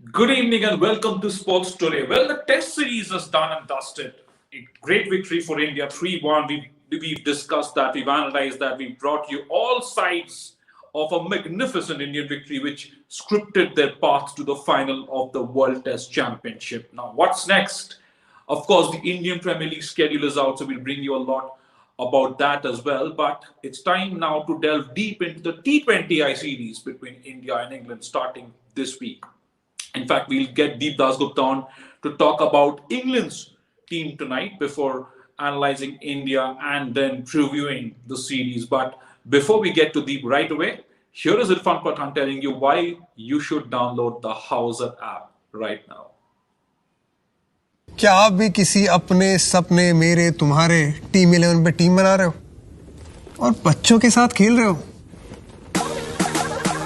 Good evening and welcome to Sports Today. Well, the Test series is done and dusted. A great victory for India, 3-1. We've discussed that, we've analyzed that, we've brought you all sides of a magnificent Indian victory which scripted their path to the final of the World Test Championship. Now, what's next? Of course, the Indian Premier League schedule is out, so we'll bring you a lot about that as well. But it's time now to delve deep into the T20I series between India and England starting this week. In fact, we'll get Deep Dasgupta on to talk about England's team tonight before analyzing India and then previewing the series. But before we get to Deep right away, here is Irfan Pathan telling you why you should download the Hauser app right now. क्या आप भी किसी अपने सपने मेरे तुम्हारे team 11 पे team बना रहे हो और बच्चों के साथ खेल रहे हो?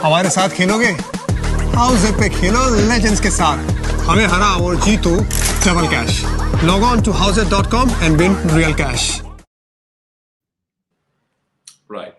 हमारे साथ खेलोगे? हाउसर पे खेलो लेजेंड्स के साथ. हमें हराओ और जीतो double cash. Log on to hauser.com and win real cash. Right.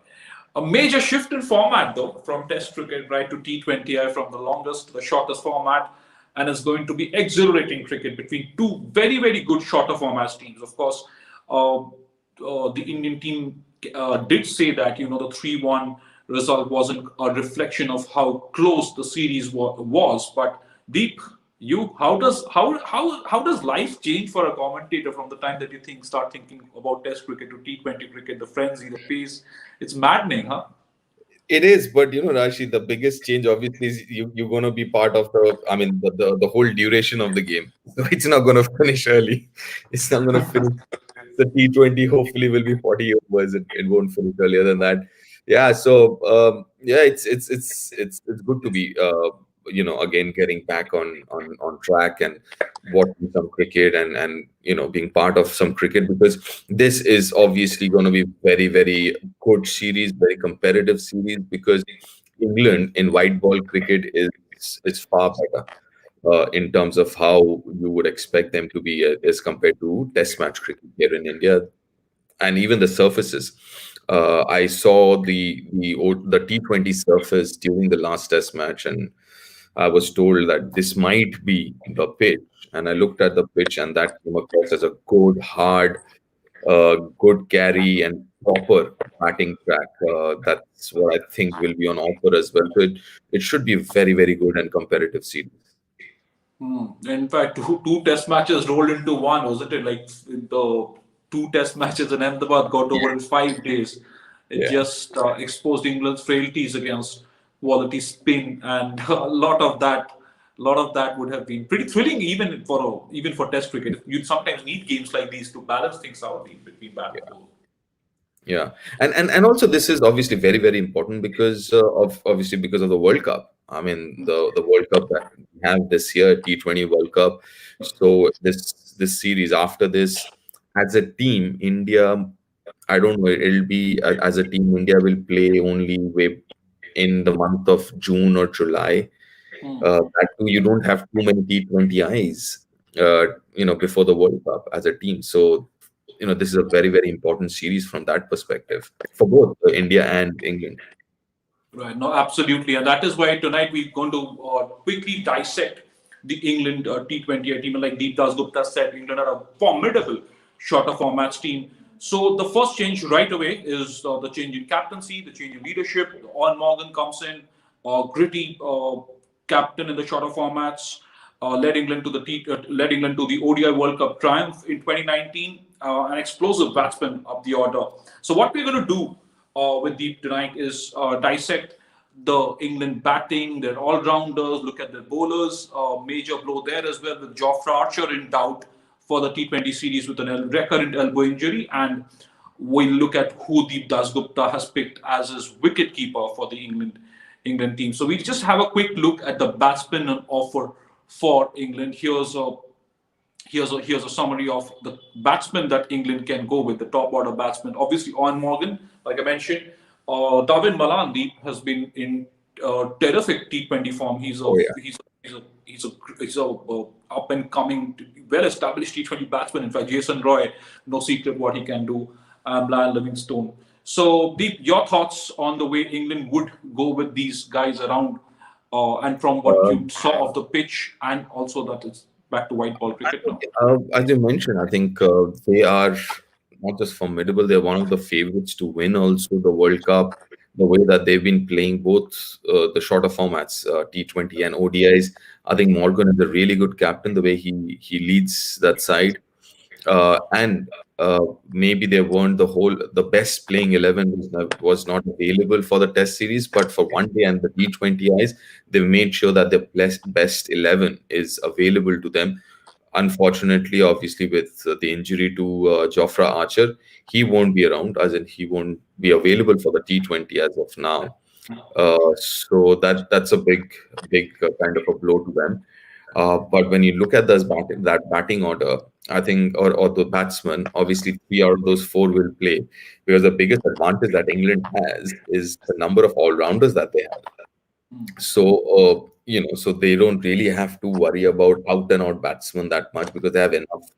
A major shift in format, though, from Test cricket right to T20I, from the longest to the shortest format, and it's going to be exhilarating cricket between two very, very good shorter formats teams. Of course, the Indian team did say that the 3-1 result wasn't a reflection of how close the series was. But Deep, how does life change for a commentator from the time that you start thinking about Test cricket to T20 cricket, the frenzy, the pace? It's maddening, huh? It is, but Rashi, the biggest change obviously is you're going to be part of the whole duration of the game. So it's not going to finish early. It's not going to finish. The T20 hopefully will be 40 overs. It won't finish earlier than that. Yeah. So it's good to be again getting back on track and watching some cricket and being part of some cricket, because this is obviously going to be very, very good series, very competitive series, because England in white ball cricket is far better in terms of how you would expect them to be as compared to test match cricket here in India, and even the surfaces. I saw the T20 surface during the last test match, and I was told that this might be the pitch. And I looked at the pitch, and that came across as a good, hard, good carry and proper batting track. That's what I think will be on offer as well. So it should be a very, very good and competitive series. In fact, two test matches rolled into one, wasn't it? Like the two test matches in Ahmedabad got over in 5 days. It just exposed England's frailties against quality spin, and a lot of that would have been pretty thrilling, even for Test cricket. You'd sometimes need games like these to balance things out between bat and ball. Yeah, and also this is obviously very, very important because of the World Cup. I mean, the World Cup that we have this year, T20 World Cup. So this series, after this, as a team, India, I don't know, it'll be as a team, India will play only in the month of June or July. That too, you don't have too many T20Is, before the World Cup as a team. So this is a very, very important series from that perspective for both India and England. Right. No, absolutely. And that is why tonight we're going to quickly dissect the England T20 team. Like Deep Dasgupta said, England are a formidable shorter formats team. So the first change right away is the change in captaincy, the change in leadership. Owen Morgan comes in, gritty captain in the shorter formats, led England to the ODI World Cup triumph in 2019, an explosive batsman of the order. So what we're going to do with Deep tonight is dissect the England batting, their all-rounders, look at their bowlers, major blow there as well with Jofra Archer in doubt for the T20 series with a recurrent elbow injury, and we'll look at who Deep Dasgupta has picked as his wicket-keeper for the England team. So we'll just have a quick look at the batsmen on offer for England. Here's a summary of the batsmen that England can go with, the top order batsmen. Obviously, Owen Morgan, like I mentioned. Davin Malan has been in terrific T20 form. He's a up and coming, well established T20 batsman. In fact, Jason Roy, no secret what he can do. Lyle Livingstone. So, Deep, your thoughts on the way England would go with these guys around and from what Uh, you saw of the pitch, and also that it's back to white ball I cricket think, now. as you mentioned, I think they are not just formidable, they're one of the favorites to win also the World Cup. The way that they've been playing both the shorter formats, T20 and ODIs. I think Morgan is a really good captain, the way he leads that side. And maybe they weren't the best playing 11 was not available for the test series, but for one day and the T20Is, they made sure that the best 11 is available to them. Unfortunately, obviously, with the injury to Jofra Archer, he won't be around, as in he won't be available for the T20 as of now. So that's a big kind of a blow to them. But when you look at that batting order, I think, or the batsman, obviously three out of those four will play, because the biggest advantage that England has is the number of all rounders that they have. So, so they don't really have to worry about out and out batsmen that much, because they have enough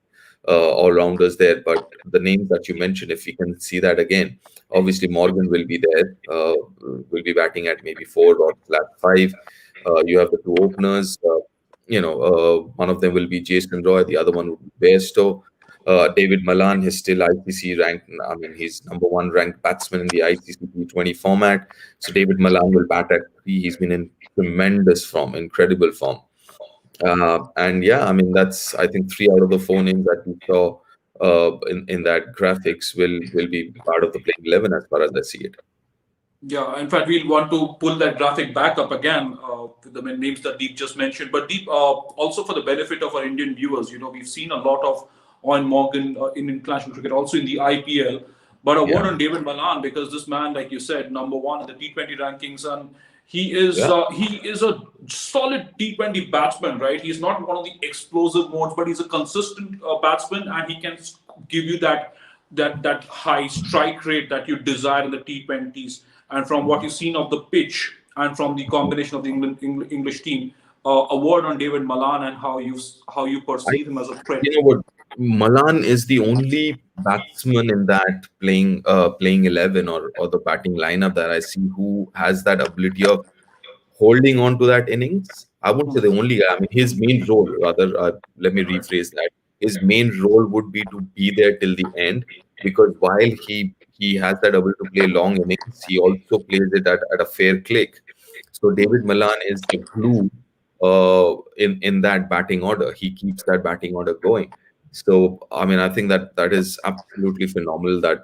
all rounders there. But the names that you mentioned, if you can see that again, obviously Morgan will be there, will be batting at maybe four or flat five. You have the two openers. One of them will be Jason Roy, the other one will be Bairstow. David Malan is still ICC ranked. I mean, he's number one ranked batsman in the ICC T20 format. So David Malan will bat at three. He's been in tremendous form, incredible form. And yeah, I mean, that's, I think, three out of the four names that we saw in that graphics will be part of the playing 11 as far as I see it. Yeah, in fact, we'll want to pull that graphic back up again with the names that Deep just mentioned. But Deep, also for the benefit of our Indian viewers, we've seen a lot of Owen Morgan in international cricket, also in the IPL. But a word Yeah. on David Malan, because this man, like you said, number one in the T20 rankings, and Yeah. he is a solid T20 batsman, right? He's not one of the explosive modes, but he's a consistent batsman, and he can give you that high strike rate that you desire in the T20s. And from what you've seen of the pitch and from the combination of the English team, a word on David Malan and how you I, perceive him as a threat. you know what? Malan is the only batsman in that playing 11 or the batting lineup that I see who has that ability of holding on to that innings. I won't say the only guy. I mean, his main role, rather, let me rephrase that. His main role would be to be there till the end, because while he has that ability to play long innings, he also plays it at a fair click. So David Malan is the glue in that batting order. He keeps that batting order going. So I mean, I think that is absolutely phenomenal that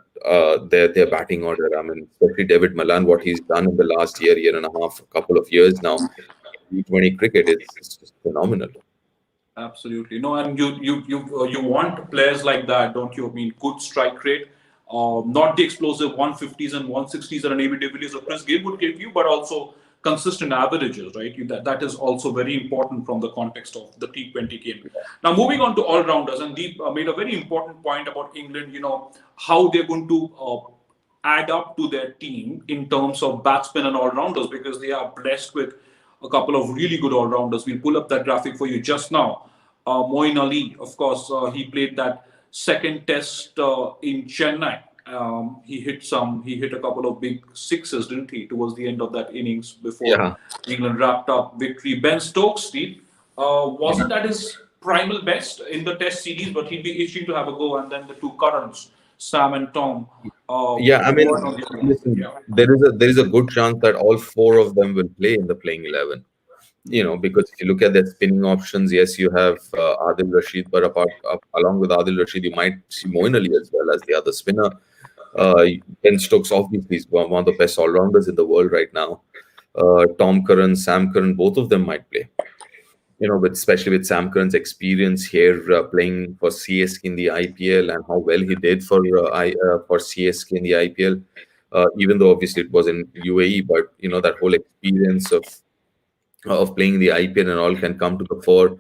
their batting order. I mean, especially David Malan, what he's done in the last year and a half, a couple of years now, T20 cricket is just phenomenal. Absolutely. No, and you want players like that, don't you? I mean, good strike rate, not the explosive 150s and 160s that an AB de Villiers or Chris Gayle would give you, but also consistent averages, right? That is also very important from the context of the T20 game. Now, moving on to all rounders, and Deep made a very important point about England. How they're going to add up to their team in terms of batsmen and all rounders, because they are blessed with a couple of really good all rounders. We'll pull up that graphic for you just now. Moeen Ali, of course, he played that second test in Chennai. He hit a couple of big sixes, didn't he, towards the end of that innings before Yeah. England wrapped up victory. Ben Stokes, Steve, wasn't at his primal best in the test series, but he'd be itching to have a go. And then the two currents, Sam and Tom, Yeah, I a word on mean, the listen, yeah. there is a good chance that all four of them will play in the playing 11. Because if you look at their spinning options, yes, you have Adil Rashid, but along with Adil Rashid, you might see Moeen Ali as well as the other spinner. Ben Stokes obviously is one of the best all-rounders in the world right now. Tom Curran, Sam Curran, both of them might play. But especially with Sam Curran's experience here playing for CSK in the IPL and how well he did for CSK in the IPL. Even though obviously it was in UAE, but that whole experience of playing the IPL and all can come to the fore.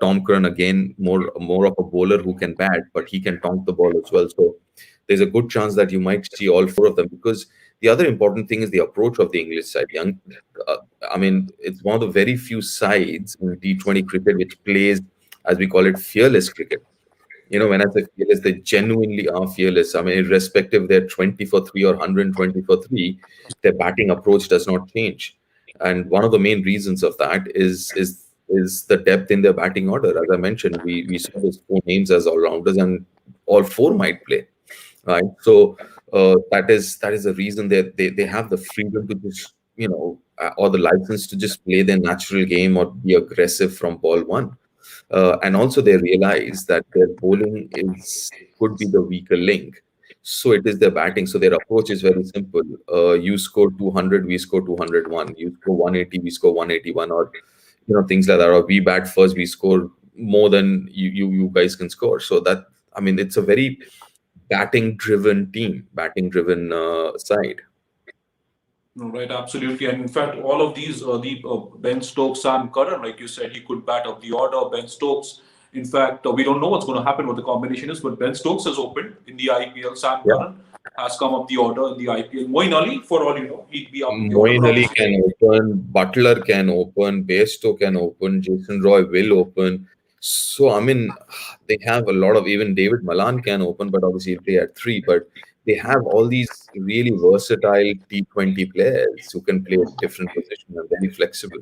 Tom Curran again, more of a bowler who can bat, but he can tonk the ball as well. So there's a good chance that you might see all four of them, because the other important thing is the approach of the English side. Uh, I mean, it's one of the very few sides in T20 cricket which plays, as we call it, fearless cricket. When I say fearless, they genuinely are fearless. I mean, irrespective they're 20 for 3 or 120 for 3, their batting approach does not change. And one of the main reasons of that is the depth in their batting order. As I mentioned, we saw those four names as all rounders, and all four might play, right? So that is the reason they have the freedom to just, or the license to just play their natural game or be aggressive from ball one. And also they realize that their bowling is could be the weaker link. So it is their batting. So their approach is very simple. You score 200, we score 201. You score 180, we score 181, or things like that. Or we bat first, we score more than you guys can score. So that, I mean, it's a very batting driven team, batting driven side. No, right, absolutely. And in fact, all of these, Ben Stokes, Sam Curran, like you said, he could bat up the order. Ben Stokes, in fact, we don't know what's going to happen, what the combination is, but Ben Stokes has opened in the IPL. Sam Yeah. Curran has come up the order in the IPL. Moeen Ali, for all you know, he'd be up the order, Moeen but Ali obviously, can open, Butler can open, Bairstow can open, Jason Roy will open. So, I mean, they have a lot of, even David Malan can open, but obviously he'll play at three. But they have all these really versatile T20 players who can play at different positions and very flexible.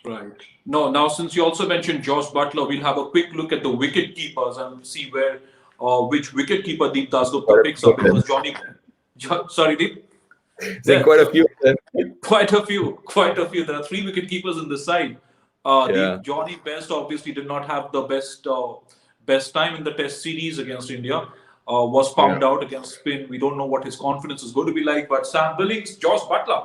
right. No, now since you also mentioned Josh Butler, we'll have a quick look at the wicket keepers and see which wicket keeper Deep Quite Dasgupta a picks few up, of them. because sorry, Deep. Saying Yeah, quite a few of them. quite a few, quite a few. There are three wicket keepers in the side. The Yeah. Johnny Best obviously did not have the best time in the Test series against India. Was Yeah. pumped out against spin. We don't know what his confidence is going to be like. But Sam Billings, Josh Butler,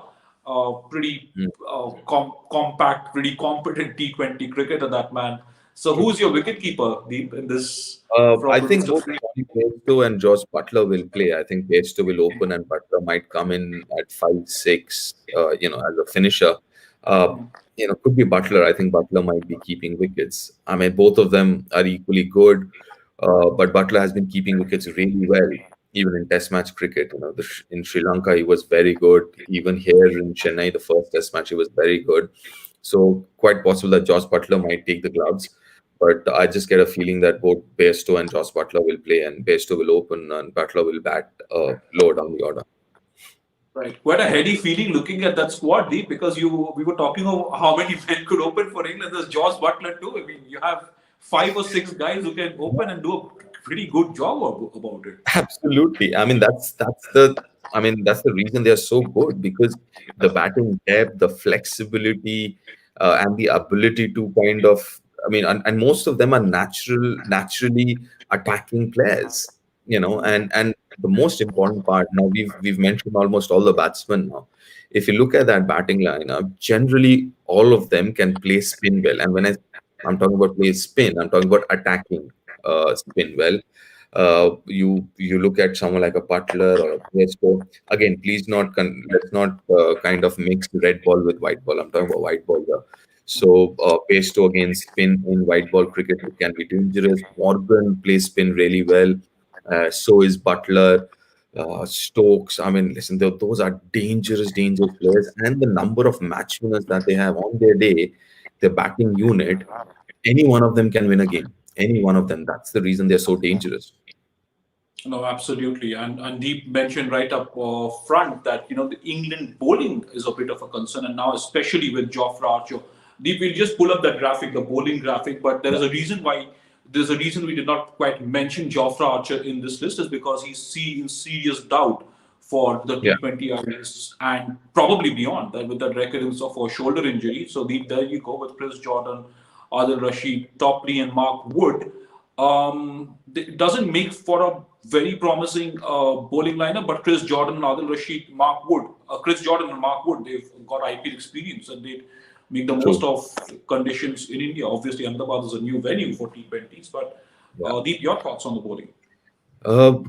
pretty Mm. compact, pretty competent T20 cricketer, that man. So True. who's your wicket keeper, Deep, in this I from the think list of both three? Johnny Bairstow and Josh Butler will play. I think Bairstow will open and Butler might come in at 5, 6, as a finisher. Uh, could be Butler. I think Butler might be keeping wickets. I mean, both of them are equally good, but Butler has been keeping wickets really well, even in Test match cricket. In Sri Lanka, he was very good. Even here in Chennai, the first Test match, he was very good. So quite possible that Josh Butler might take the gloves. But I just get a feeling that both Bairstow and Josh Butler will play, and Bairstow will open, and Butler will bat lower down the order. Right. Quite a heady feeling looking at that squad, Deep, because we were talking of how many men could open for England. There's Josh Butler too. I mean, you have 5 or 6 guys who can open and do a pretty good job about it. Absolutely. I mean, that's the reason they are so good, because the batting depth, the flexibility, and the ability to kind of, I mean, and most of them are naturally attacking players, and the most important part, now we've mentioned almost all the batsmen now. If you look at that batting lineup, generally all of them can play spin well. And when I'm talking about play spin, I'm talking about attacking spin well. You look at someone like a Butler or a Presto. Again, please let's not kind of mix red ball with white ball. I'm talking about white ball here. So Pesto again, spin in white ball cricket, it can be dangerous. Morgan plays spin really well. So is Butler. Stokes. I mean, listen, those are dangerous players, and the number of match winners that they have on their day, their batting unit, any one of them can win a game. Any one of them. That's the reason they're so dangerous. No, absolutely. And Deep mentioned right up front that the England bowling is a bit of a concern, and now especially with Jofra Archer. Deep, we'll just pull up that graphic, the bowling graphic. But there is a reason why. There's a reason we did not quite mention Jofra Archer in this list, is because he's in serious doubt for the Yeah. T20I list and probably beyond that, with that recurrence of a shoulder injury. So there you go with Chris Jordan, Adil Rashid, Topley, and Mark Wood. It doesn't make for a very promising bowling lineup, but Chris Jordan, Adil Rashid, Mark Wood, Chris Jordan and Mark Wood, they've got IPL experience and they make the most True. of conditions in India. Obviously, Ahmedabad is a new venue for T20s, but Yeah. Deep, your thoughts on the bowling?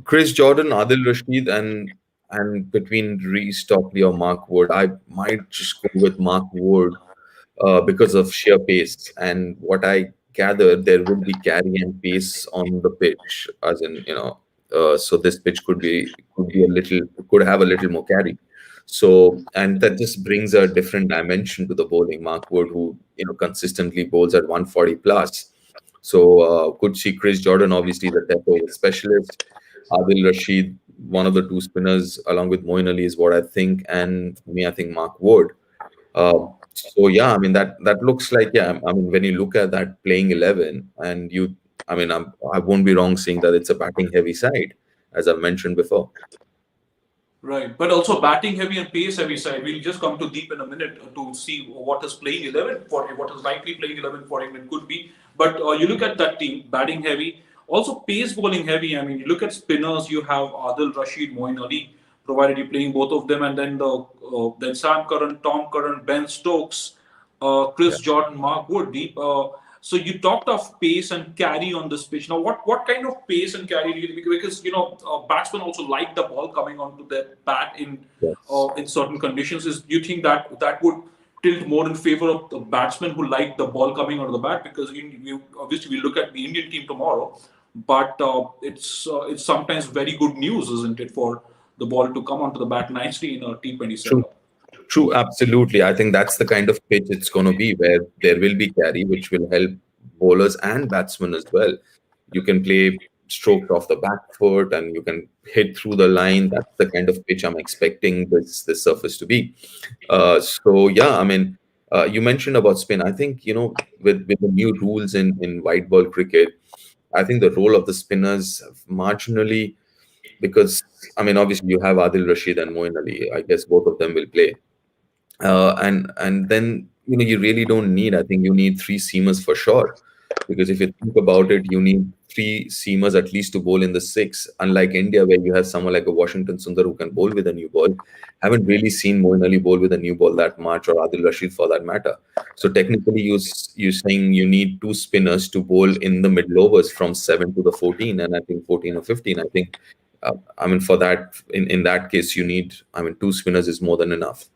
Chris Jordan, Adil Rashid, and between Reece Topley or Mark Wood, I might just go with Mark Wood because of sheer pace. And what I gather, there will be carry and pace on the pitch, as in, so this pitch could be could have a little more carry. So, and that just brings a different dimension to the bowling. Mark Wood, who consistently bowls at 140 plus. So, could see Chris Jordan, obviously the death over specialist. Adil Rashid, one of the two spinners, along with Moeen Ali, is what I think. And for me, I think Mark Wood. So yeah, I mean that looks like, yeah. I mean, when you look at that playing 11, and I mean, I won't be wrong saying that it's a batting heavy side, as I've mentioned before. Right, but also batting heavy and pace heavy side. We'll just come to Deep in a minute to see what is playing 11 for what is likely playing 11 for England could be. But you look at that team, batting heavy, also pace bowling heavy. I mean, you look at spinners. You have Adil Rashid, Moeen Ali, provided you're playing both of them, and then Sam Curran, Tom Curran, Ben Stokes, Yeah. Chris Jordan, Mark Wood, Deep. So you talked of pace and carry on this pitch. Now, what kind of pace and carry do you, because batsmen also like the ball coming onto their bat Yes. in certain conditions. Is do you think that would tilt more in favor of the batsmen who like the ball coming onto the bat? Because obviously we look at the Indian team tomorrow, but it's sometimes very good news, isn't it, for the ball to come onto the bat nicely in a T20 True. setup? True, absolutely. I think that's the kind of pitch it's going to be, where there will be carry, which will help bowlers and batsmen as well. You can play stroked off the back foot, and you can hit through the line. That's the kind of pitch I'm expecting this surface to be. So yeah, I mean, you mentioned about spin. I think, with the new rules in white ball cricket, I think the role of the spinners have marginally, because I mean, obviously you have Adil Rashid and Moeen Ali. I guess both of them will play, and then you really don't need. I think you need three seamers for sure, because if you think about it, you need three seamers at least to bowl in the six. Unlike India, where you have someone like a Washington Sundar who can bowl with a new ball, haven't really seen Moeen Ali bowl with a new ball that much, or Adil Rashid for that matter. So technically, you're saying you need two spinners to bowl in the middle overs from 7 to the 14, and I think 14 or 15. I think, I mean, for that, in that case, you need. I mean, two spinners is more than enough.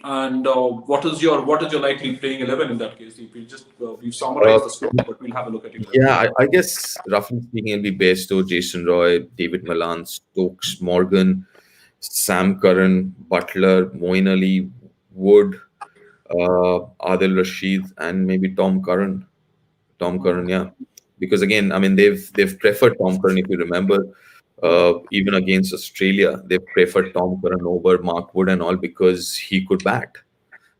And what is your likely playing 11 in that case? If we just we've Uh, summarized the score, but we'll have a look at it again. Yeah, I guess roughly speaking, it'll be Bairstow, Jason Roy, David Malan, Stokes, Morgan, Sam Curran, Butler, Moeen Ali, Wood, Adil Rashid, and maybe Tom Curran. Tom Curran, yeah. Because again, I mean, they've preferred Tom Curran. If you remember, even against Australia, they preferred Tom Curran over Mark Wood and all, because he could bat,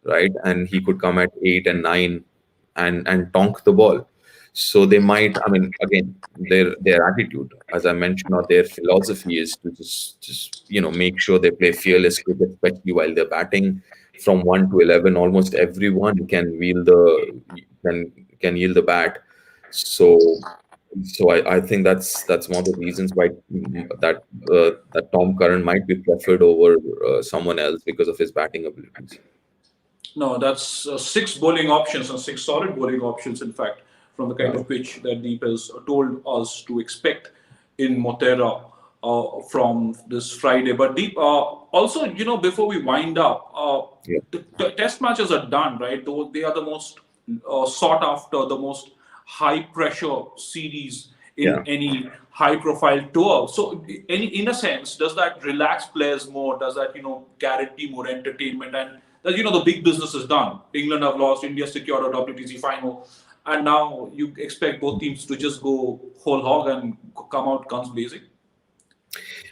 right? And he could come at 8 and 9 and tonk the ball. So they might, I mean, again, their attitude, as I mentioned, or their philosophy is to just make sure they play fearless cricket, especially while they're batting from 1 to 11. Almost everyone can yield the bat. So I think that's one of the reasons why that Tom Curran might be preferred over someone else, because of his batting abilities. No, that's six bowling options and six solid bowling options, in fact, from the kind Yeah. of pitch that Deep has told us to expect in Motera from this Friday. But Deep, also, before we wind up, Yeah. the test matches are done, right? Though they are the most sought after, the most high pressure series in Yeah. any high profile tour. So, in a sense, does that relax players more? Does that guarantee more entertainment? And that the big business is done. England have lost, India secured a WTC final, and now you expect both teams to just go whole hog and come out guns blazing.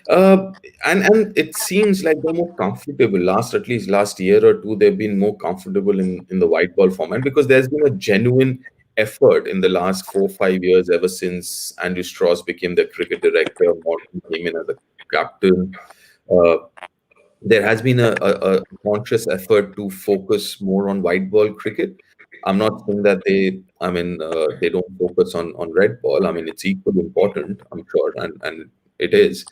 Uh, and it seems like they're more comfortable. At least last year or two, they've been more comfortable in the white ball format, because there's been a genuine effort in the last 4 5 years, ever since Andrew Strauss became the cricket director, Morton came in as the captain. Uh, there has been a conscious effort to focus more on white ball cricket. I'm not saying that they don't focus on red ball. I mean, it's equally important, I'm sure, and it is.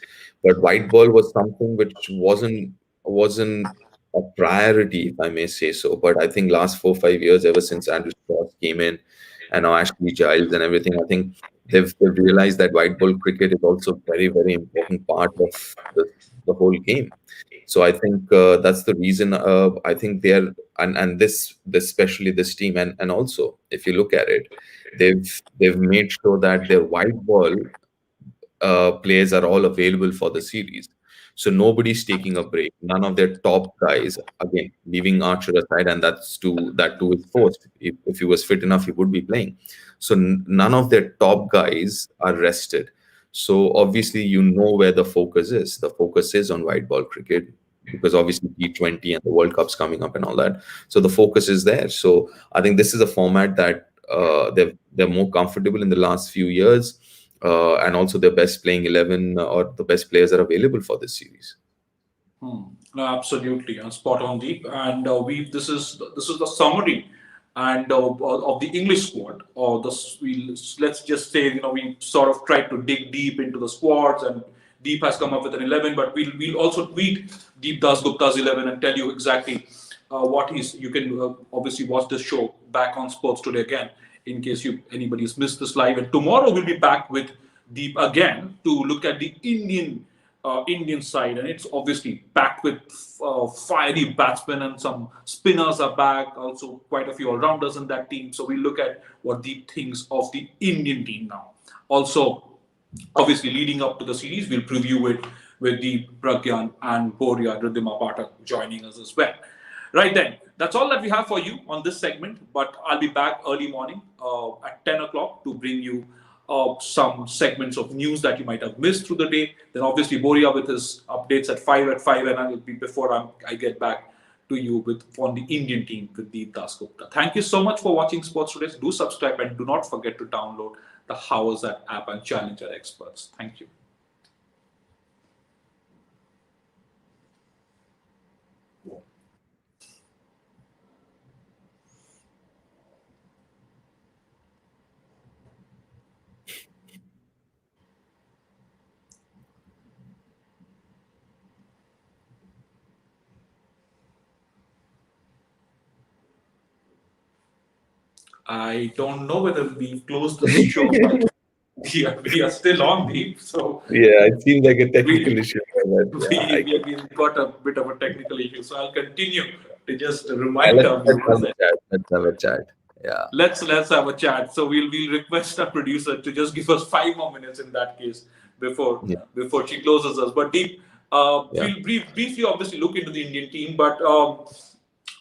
But white ball was something which wasn't a priority, if I may say so. But I think last 4 5 years, ever since Andrew Strauss came in, and now Ashley Giles and everything, I think they've realized that white ball cricket is also very, very important part of the whole game. So I think that's the reason. I think they're and this especially this team, and also if you look at it, they've made sure that their white ball players are all available for the series. So nobody's taking a break. None of their top guys, again, leaving Archer aside, and that too is forced. If he was fit enough, he would be playing. So none of their top guys are rested. So obviously, where the focus is. The focus is on white ball cricket. because obviously T20 and the World Cup's coming up and all that. So the focus is there. So I think this is a format that they're more comfortable in the last few years, and also their best playing 11 or the best players are available for this series. No, absolutely, spot on, Deep. And we this is the summary and of the English squad. Or let's just say we sort of tried to dig deep into the squads, and Deep has come up with an 11. But we'll also tweet Deep Dasgupta's 11 and tell you exactly what he's. You can obviously watch this show back on Sports Today again in case anybody's missed this live. And tomorrow we'll be back with Deep again to look at the Indian side, and it's obviously packed with fiery batsmen, and some spinners are back. Also, quite a few all-rounders in that team. So we look at what Deep thinks of the Indian team now. Also, obviously, leading up to the series, we'll preview it with Deep, Pragyan, and Boria Ridhima Pathak joining us as well. Right then, that's all that we have for you on this segment. But I'll be back early morning at 10 o'clock to bring you some segments of news that you might have missed through the day. Then obviously Boria with his updates at 5 and I'll be before I get back to you on the Indian team with Deep Dasgupta. Thank you so much for watching Sports Today. Do subscribe and do not forget to download the How Is That app and challenge our experts. Thank you. I don't know whether we've closed the show. We are still on, Deep. So Yeah, it seems like a technical issue. we've got a bit of a technical issue. So I'll continue to just remind our Let's have viewers. a chat. Let's have a chat. Yeah. Let's have a chat. So we'll request our producer to just give us 5 more minutes in that case before she closes us. But Deep, we'll briefly obviously look into the Indian team, but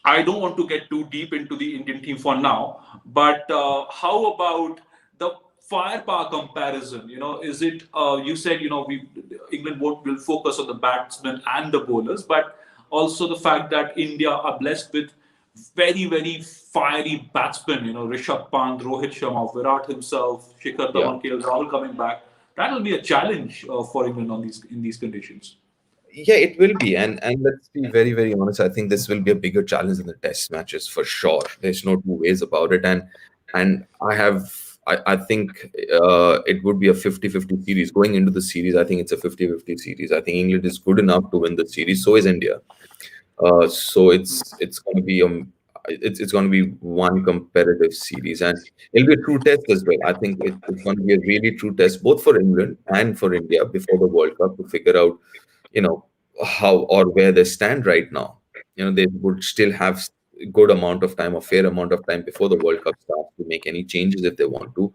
I don't want to get too deep into the Indian team for now. But how about the firepower comparison? Is it you said England will focus on the batsmen and the bowlers, but also the fact that India are blessed with very, very fiery batsmen. Rishabh Pant, Rohit Sharma, Virat himself, Shikhar Dhawan, KL Rahul coming back. That will be a challenge for England in these conditions. Yeah, it will be, and let's be very, very honest. I think this will be a bigger challenge in the Test matches for sure. There's no two ways about it, and I think it would be a 50-50 series going into the series. I think it's a 50-50 series. I think England is good enough to win the series. So is India. So it's going to be it's going to be one competitive series, and it'll be a true test as well. I think it's going to be a really true test both for England and for India before the World Cup to figure out how or where they stand right now. They would still have good amount of time or fair amount of time before the World Cup starts to make any changes if they want to.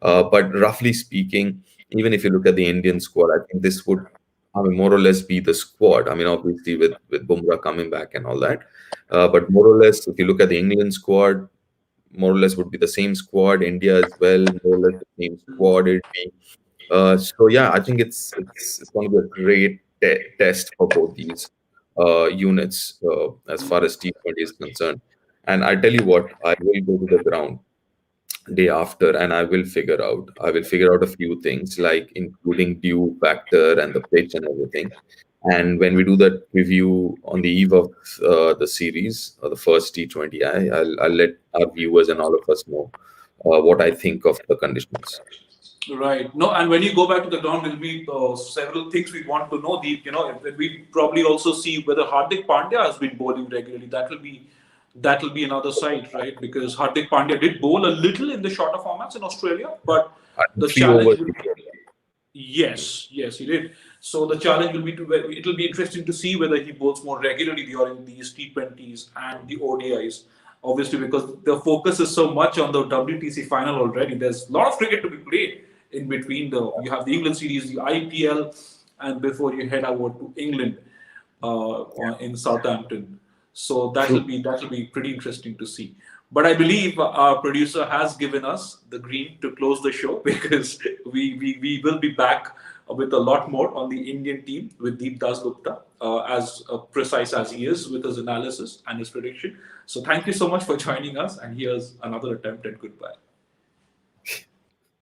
But roughly speaking, even if you look at the Indian squad, I think this would, more or less be the squad. Obviously with Bumrah coming back and all that. But more or less, if you look at the England squad, more or less would be the same squad. India as well, more or less the same squad. It'd be, so yeah, I think it's going to be a great test for both these units as far as T20 is concerned. And I tell you what, I will go to the ground day after and I will figure out a few things, like including dew factor and the pitch and everything. And when we do that review on the eve of the series, the first T20I, I'll let our viewers and all of us know what I think of the conditions. Right. No, and when you go back to the ground, there'll be several things we want to know. Deep, we probably also see whether Hardik Pandya has been bowling regularly. That will be another side, right? Because Hardik Pandya did bowl a little in the shorter formats in Australia, but the challenge will be, yes, he did. So the challenge will be it'll be interesting to see whether he bowls more regularly during these T20s and the ODIs. Obviously, because the focus is so much on the WTC final already. There's a lot of cricket to be played in between. You have the England series, the IPL, and before you head over to England in Southampton. So that'll be pretty interesting to see. But I believe our producer has given us the green to close the show, because we will be back with a lot more on the Indian team with Deep Dasgupta. as precise as he is with his analysis and his prediction. So thank you so much for joining us, and here's another attempt at goodbye.